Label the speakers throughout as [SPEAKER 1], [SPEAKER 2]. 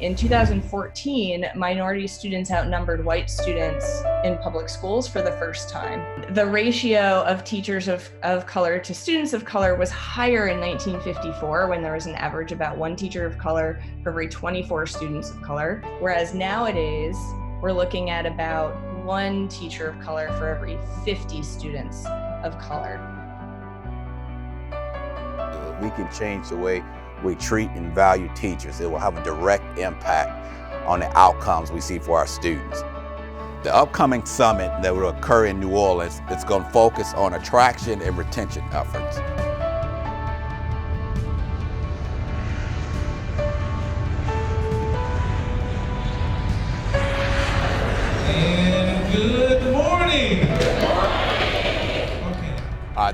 [SPEAKER 1] In 2014, minority students outnumbered white students in public schools for the first time. The ratio of teachers of color to students of color was higher in 1954, when there was an average about one teacher of color for every 24 students of color, whereas nowadays we're looking at about one teacher of color for every 50 students of color.
[SPEAKER 2] We can change the way we treat and value teachers. It will have a direct impact on the outcomes we see for our students. The upcoming summit that will occur in New Orleans is going to focus on attraction and retention efforts.
[SPEAKER 3] And good morning.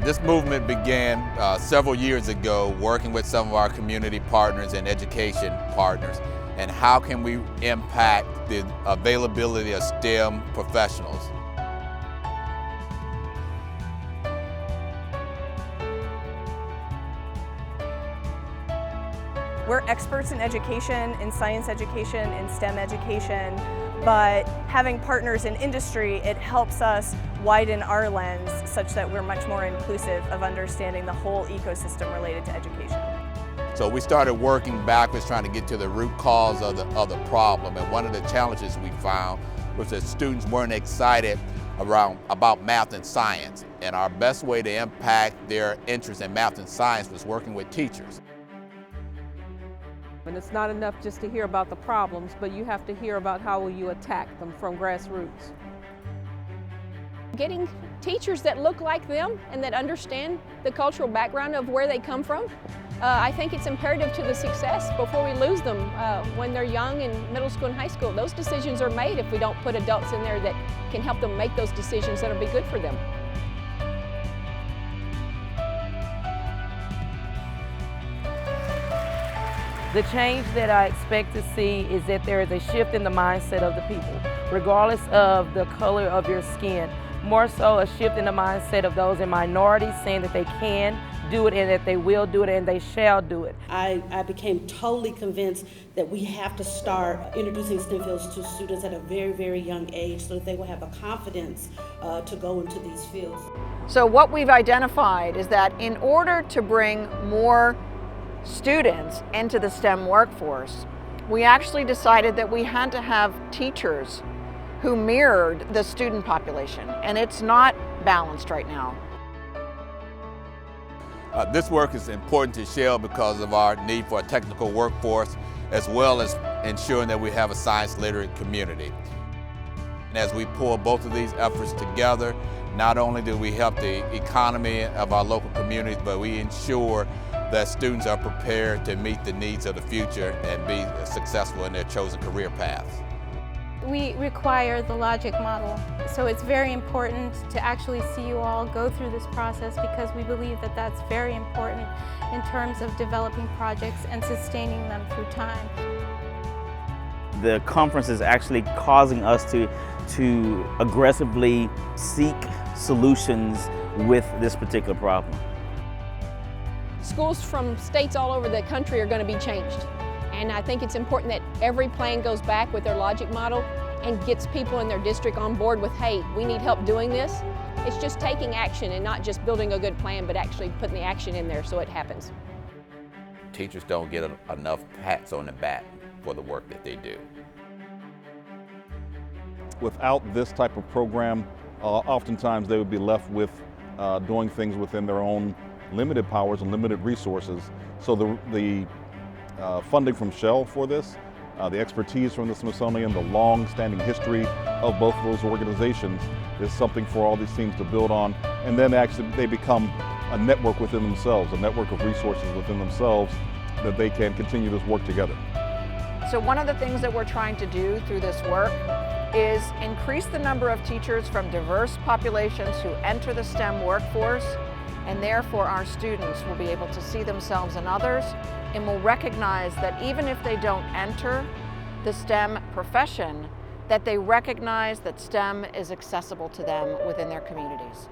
[SPEAKER 2] This movement began several years ago, working with some of our community partners and education partners. And how can we impact the availability of STEM professionals?
[SPEAKER 4] We're experts in education, in science education, in STEM education, but having partners in industry, it helps us widen our lens such that we're much more inclusive of understanding the whole ecosystem related to education.
[SPEAKER 2] So we started working backwards, trying to get to the root cause of the problem. And one of the challenges we found was that students weren't excited about math and science. And our best way to impact their interest in math and science was working with teachers.
[SPEAKER 5] And it's not enough just to hear about the problems, but you have to hear about how will you attack them from grassroots.
[SPEAKER 6] Getting teachers that look like them and that understand the cultural background of where they come from, I think it's imperative to the success before we lose them when they're young in middle school and high school. Those decisions are made if we don't put adults in there that can help them make those decisions that will be good for them.
[SPEAKER 7] The change that I expect to see is that there is a shift in the mindset of the people, regardless of the color of your skin. More so a shift in the mindset of those in minorities, saying that they can do it and that they will do it and they shall do it.
[SPEAKER 8] I became totally convinced that we have to start introducing STEM fields to students at a very, very young age so that they will have a confidence to go into these fields.
[SPEAKER 9] So what we've identified is that in order to bring more students into the STEM workforce, we actually decided that we had to have teachers who mirrored the student population, and it's not balanced right now.
[SPEAKER 2] This work is important to Shell because of our need for a technical workforce, as well as ensuring that we have a science literate community. And as we pull both of these efforts together, not only do we help the economy of our local communities, but we ensure that students are prepared to meet the needs of the future and be successful in their chosen career paths.
[SPEAKER 10] We require the logic model, so it's very important to actually see you all go through this process because we believe that that's very important in terms of developing projects and sustaining them through time.
[SPEAKER 11] The conference is actually causing us to aggressively seek solutions with this particular problem.
[SPEAKER 6] Schools from states all over the country are going to be changed. And I think it's important that every plan goes back with their logic model and gets people in their district on board with, hey, we need help doing this. It's just taking action and not just building a good plan, but actually putting the action in there so it happens.
[SPEAKER 2] Teachers don't get enough pats on the back for the work that they do.
[SPEAKER 12] Without this type of program, oftentimes they would be left with doing things within their own limited powers and limited resources. So the funding from Shell for this, the expertise from the Smithsonian, the long-standing history of both of those organizations is something for all these teams to build on. And then actually they become a network within themselves, a network of resources within themselves that they can continue this work together.
[SPEAKER 9] So one of the things that we're trying to do through this work is increase the number of teachers from diverse populations who enter the STEM workforce, and therefore our students will be able to see themselves in others and will recognize that even if they don't enter the STEM profession, that they recognize that STEM is accessible to them within their communities.